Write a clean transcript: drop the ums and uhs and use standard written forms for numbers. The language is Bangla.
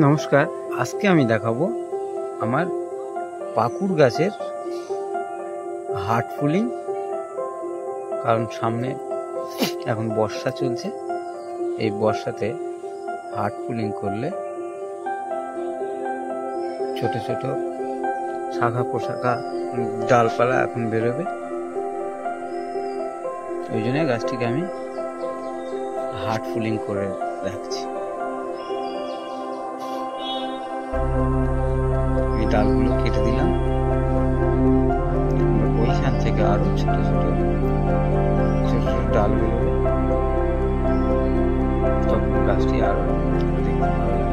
নমস্কার, আজকে আমি দেখাবো আমার পাকুড় গাছের হার্ট ফুলিং। কারণ সামনে এখন বর্ষা চলছে, এই বর্ষাতে হার্ট ফুলিং করলে ছোট ছোট শাখা পোশাখা ডালপালা এখন বেরোবে। ওই জন্য গাছটিকে আমি হার্ট ফুলিং করে রাখছি। এই ডালগুলো কেটে দিলাম, ওইখান থেকে আরো ছোট ছোট ডাল বেরোবে, তখন গাছটি আরো দেখতে ভালো।